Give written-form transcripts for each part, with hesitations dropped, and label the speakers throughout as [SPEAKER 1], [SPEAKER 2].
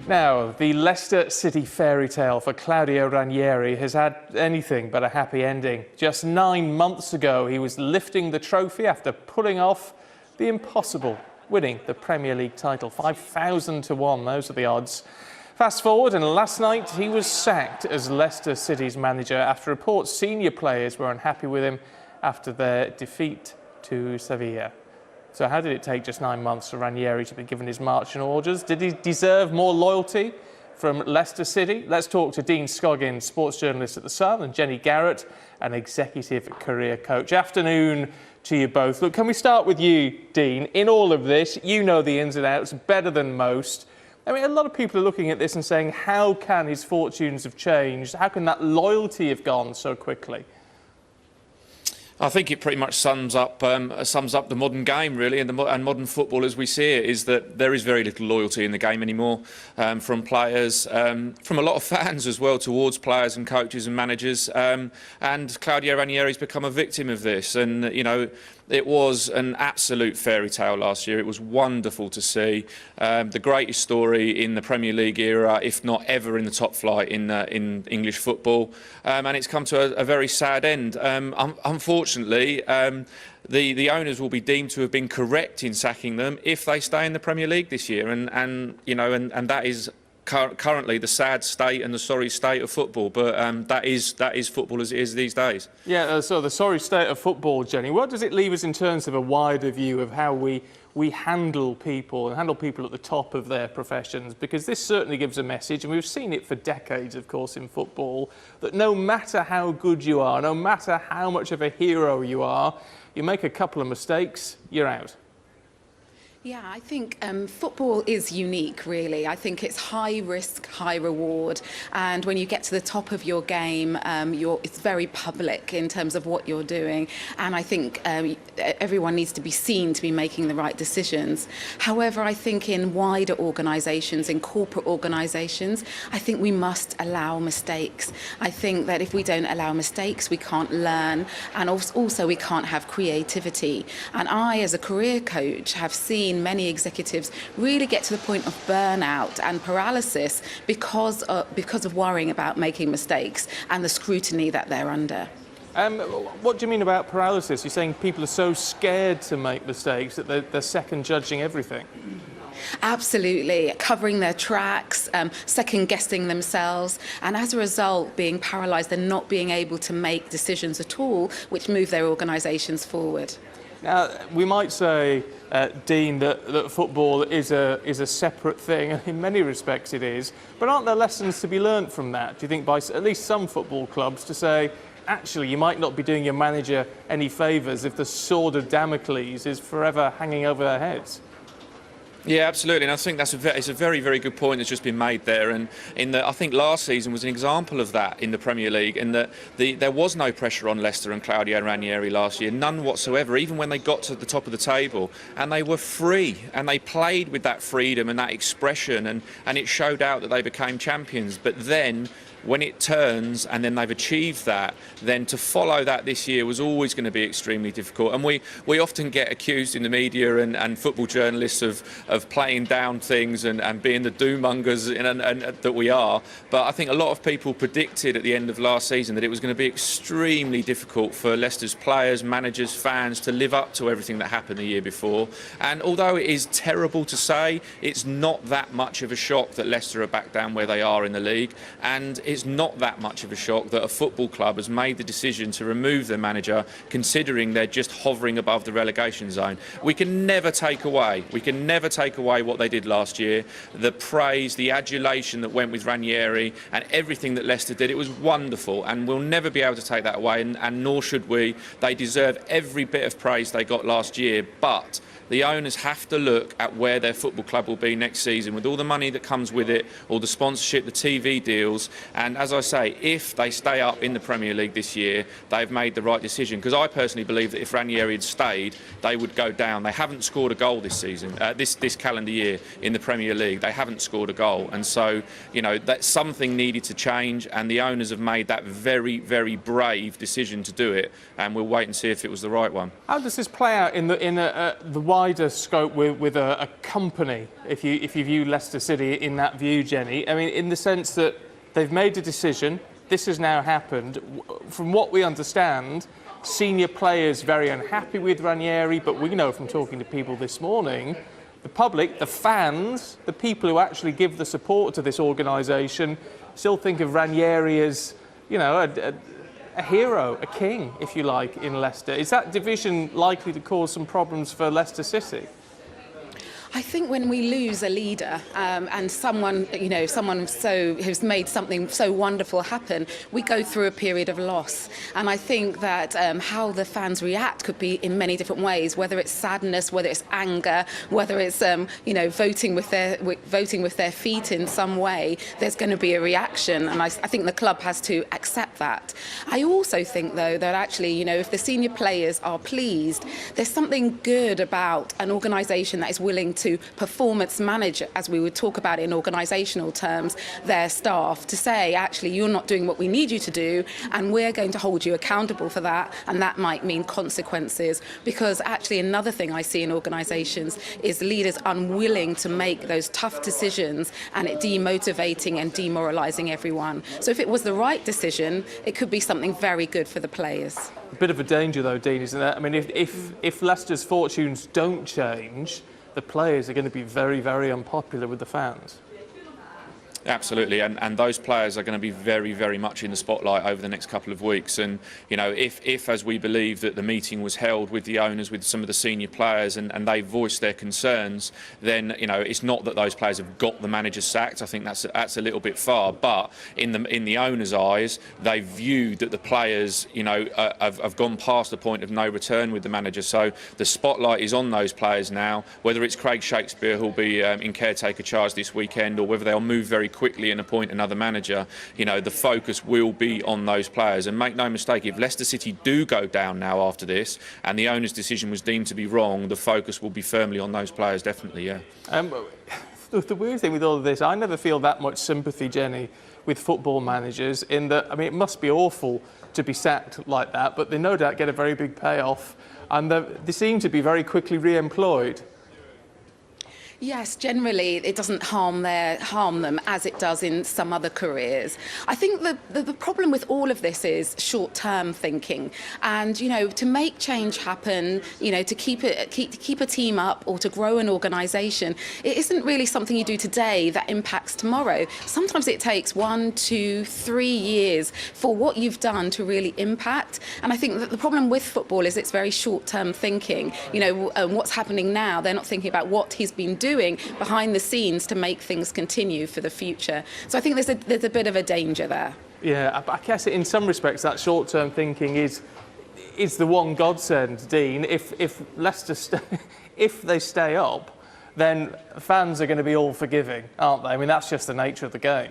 [SPEAKER 1] Now, the Leicester City fairy tale for Claudio Ranieri has had anything but a happy ending. Just 9 months ago, he was lifting the trophy after pulling off the impossible, winning the Premier League title. 5,000 to 1, those are the odds. Fast forward, and last night he was sacked as Leicester City's manager after reports senior players were unhappy with him after their defeat to Sevilla. So how did it take just 9 months for Ranieri to be given his marching orders? Did he deserve more loyalty from Leicester City? Let's talk to Dean Scoggins, sports journalist at The Sun, and Jenny Garrett, an executive career coach. Afternoon to you both. Look, can we start with you, Dean? In all of this, you know the ins and outs better than most. I mean, a lot of people are looking at this and saying, how can his fortunes have changed? How can that loyalty have gone so quickly?
[SPEAKER 2] I think it pretty much sums up the modern game, really, and modern football as we see it, is that there is very little loyalty in the game anymore from players, from a lot of fans as well, towards players and coaches and managers. And Claudio Ranieri's become a victim of this. And, you know, it was an absolute fairy tale last year. It was wonderful to see. The greatest story in the Premier League era, if not ever in the top flight in English football. And it's come to a very sad end. Unfortunately, the owners will be deemed to have been correct in sacking them if they stay in the Premier League this year. And that is currently the sad state and the sorry state of football, but that is football as it is these days. Yeah,
[SPEAKER 1] so the sorry state of football, Jenny, what does it leave us in terms of a wider view of how we handle people and handle people at the top of their professions? Because this certainly gives a message, and we've seen it for decades, of course, in football, that no matter how good you are, no matter how much of a hero you are, you make a couple of mistakes, you're out.
[SPEAKER 3] Yeah, I think football is unique, really. I think it's high risk, high reward. And when you get to the top of your game, it's very public in terms of what you're doing. And I think everyone needs to be seen to be making the right decisions. However, I think in wider organisations, in corporate organisations, I think we must allow mistakes. I think that if we don't allow mistakes, we can't learn. And also we can't have creativity. And I, as a career coach, have seen many executives really get to the point of burnout and paralysis because of worrying about making mistakes and the scrutiny that they're under.
[SPEAKER 1] What do you mean about paralysis? You're saying people are so scared to make mistakes that they're second judging everything?
[SPEAKER 3] Absolutely, covering their tracks, second guessing themselves, and as a result being paralysed and not being able to make decisions at all which move their organisations forward.
[SPEAKER 1] Now, we might say, Dean, that football is a separate thing, and in many respects it is, but aren't there lessons to be learnt from that, do you think, by at least some football clubs, to say, actually, you might not be doing your manager any favours if the sword of Damocles is forever hanging over their heads?
[SPEAKER 2] Yeah, absolutely, and I think it's a very, very good point that's just been made there. And I think last season was an example of that in the Premier League, in that there was no pressure on Leicester and Claudio Ranieri last year, none whatsoever, even when they got to the top of the table, and they were free, and they played with that freedom and that expression, and it showed out that they became champions. But then, when it turns and then they've achieved that, then to follow that this year was always going to be extremely difficult. And we often get accused in the media and football journalists of playing down things and being the doom-mongers and that we are. But I think a lot of people predicted at the end of last season that it was going to be extremely difficult for Leicester's players, managers, fans to live up to everything that happened the year before. And although it is terrible to say, it's not that much of a shock that Leicester are back down where they are in the league. And it's not that much of a shock that a football club has made the decision to remove their manager, considering they're just hovering above the relegation zone. We can never take away what they did last year, the praise, the adulation that went with Ranieri and everything that Leicester did. It was wonderful, and we'll never be able to take that away, and nor should we. They deserve every bit of praise they got last year, but the owners have to look at where their football club will be next season, with all the money that comes with it, all the sponsorship, the TV deals. And as I say, if they stay up in the Premier League this year, they've made the right decision. Because I personally believe that if Ranieri had stayed, they would go down. They haven't scored a goal this season, this calendar year in the Premier League. They haven't scored a goal. And so, you know, that something needed to change, and the owners have made that very, very brave decision to do it. And we'll wait and see if it was the right one.
[SPEAKER 1] How does this play out in the wider scope with a company, if you view Leicester City in that view, Jenny. I mean, in the sense that they've made a decision, this has now happened. From what we understand, senior players very unhappy with Ranieri, but we know from talking to people this morning, the public, the fans, the people who actually give the support to this organisation still think of Ranieri as, you know, a hero, a king, if you like, in Leicester. Is that division likely to cause some problems for Leicester City?
[SPEAKER 3] I think when we lose a leader and someone who's made something so wonderful happen, we go through a period of loss. And I think that how the fans react could be in many different ways, whether it's sadness, whether it's anger, whether it's voting with their feet in some way. There's going to be a reaction, and I think the club has to accept that. I also think, though, that actually, if the senior players are pleased, there's something good about an organisation that is willing to performance manage, as we would talk about in organisational terms, their staff, to say, actually, you're not doing what we need you to do, and we're going to hold you accountable for that, and that might mean consequences. Because actually another thing I see in organisations is leaders unwilling to make those tough decisions, and it demotivating and demoralising everyone. So if it was the right decision, it could be something very good for the players.
[SPEAKER 1] A bit of a danger, though, Dean, isn't it? I mean, if Leicester's fortunes don't change, the players are going to be very, very unpopular with the fans.
[SPEAKER 2] Absolutely, and those players are going to be very, very much in the spotlight over the next couple of weeks. And if as we believe that the meeting was held with the owners, with some of the senior players, and they voiced their concerns, then it's not that those players have got the manager sacked. I think that's a little bit far. But in the owners' eyes, they viewed that the players have gone past the point of no return with the manager. So the spotlight is on those players now. Whether it's Craig Shakespeare who'll be in caretaker charge this weekend, or whether they'll move very quickly and appoint another manager, the focus will be on those players. And make no mistake, if Leicester City do go down now after this, and the owner's decision was deemed to be wrong, the focus will be firmly on those players, definitely, yeah.
[SPEAKER 1] The weird thing with all of this, I never feel that much sympathy, Jenny, with football managers, in that, I mean, it must be awful to be sacked like that, but they no doubt get a very big payoff, and they seem to be very quickly re-employed.
[SPEAKER 3] Yes, generally it doesn't harm them as it does in some other careers. I think the problem with all of this is short-term thinking, and to make change happen, to keep a team up or to grow an organisation, it isn't really something you do today that impacts tomorrow. Sometimes it takes 1, 2, 3 years for what you've done to really impact. And I think that the problem with football is it's very short-term thinking. What's happening now, they're not thinking about what he's been doing behind the scenes to make things continue for the future. So I think there's a bit of a danger there.
[SPEAKER 1] Yeah, I guess in some respects that short-term thinking is the one godsend, Dean. If Leicester if they stay up, then fans are going to be all forgiving, aren't they? I mean, that's just the nature of the game.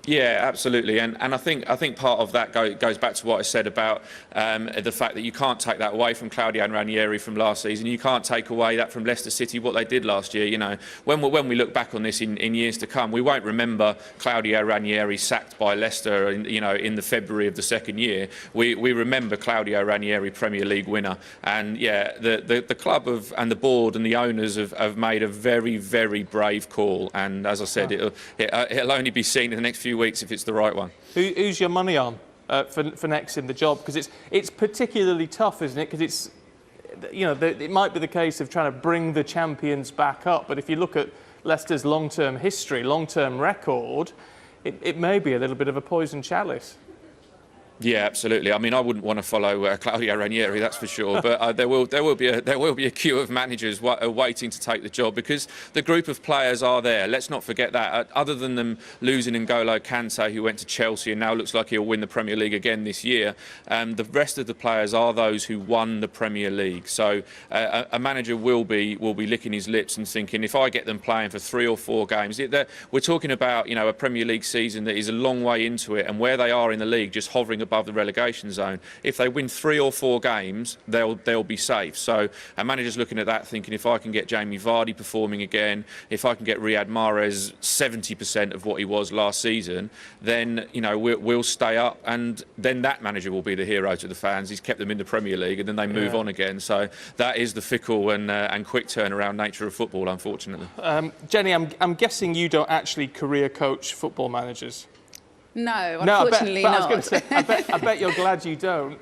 [SPEAKER 2] Yeah, absolutely, and I think part of that goes back to what I said about the fact that you can't take that away from Claudio Ranieri from last season. You can't take away that from Leicester City, what they did last year. When we look back on this in years to come, we won't remember Claudio Ranieri sacked by Leicester in the February of the second year. We remember Claudio Ranieri Premier League winner, and yeah, the club and the board and the owners have made a very, very brave call. And as I said, it'll only be seen in the next few weeks if it's the right one.
[SPEAKER 1] Who's your money on for next in the job? Because it's particularly tough, isn't it? Because it's it might be the case of trying to bring the champions back up, but if you look at Leicester's long-term history, long-term record, it may be a little bit of a poisoned chalice.
[SPEAKER 2] Yeah, absolutely. I mean, I wouldn't want to follow Claudio Ranieri, that's for sure. But there will be a queue of managers waiting to take the job, because the group of players are there. Let's not forget that. Other than them losing N'Golo Kante, who went to Chelsea and now looks like he'll win the Premier League again this year, the rest of the players are those who won the Premier League. So a manager will be licking his lips and thinking, if I get them playing for 3 or 4 games, we're talking about a Premier League season that is a long way into it, and where they are in the league, just hovering above the relegation zone. If they win 3 or 4 games, they'll be safe. So a manager's looking at that, thinking if I can get Jamie Vardy performing again, if I can get Riyad Mahrez 70% of what he was last season, then we'll stay up, and then that manager will be the hero to the fans. He's kept them in the Premier League, and then they move on again. So that is the fickle and quick turnaround nature of football, unfortunately.
[SPEAKER 1] Jenny, I'm guessing you don't actually career coach football managers.
[SPEAKER 3] No, unfortunately
[SPEAKER 1] I
[SPEAKER 3] not.
[SPEAKER 1] was going to say, I bet you're glad you don't.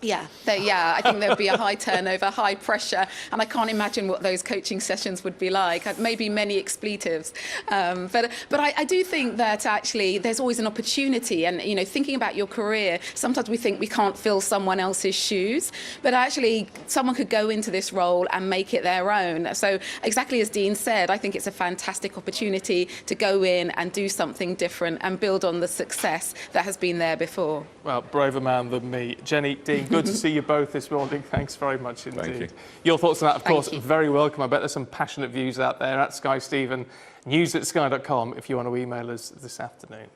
[SPEAKER 3] Yeah, I think there'd be a high turnover, high pressure, and I can't imagine what those coaching sessions would be like. Maybe many expletives, but I do think that actually there's always an opportunity. And thinking about your career, sometimes we think we can't fill someone else's shoes, but actually someone could go into this role and make it their own. So exactly as Dean said, I think it's a fantastic opportunity to go in and do something different and build on the success that has been there before.
[SPEAKER 1] Well, braver man than me. Jenny, Dean, good to see you both this morning. Thanks very much indeed.
[SPEAKER 2] Thank you.
[SPEAKER 1] Your thoughts on that, of
[SPEAKER 3] Thank
[SPEAKER 1] course,
[SPEAKER 3] you.
[SPEAKER 1] very welcome. I bet there's some passionate views out there at Sky Stephen, news@sky.com if you want to email us this afternoon.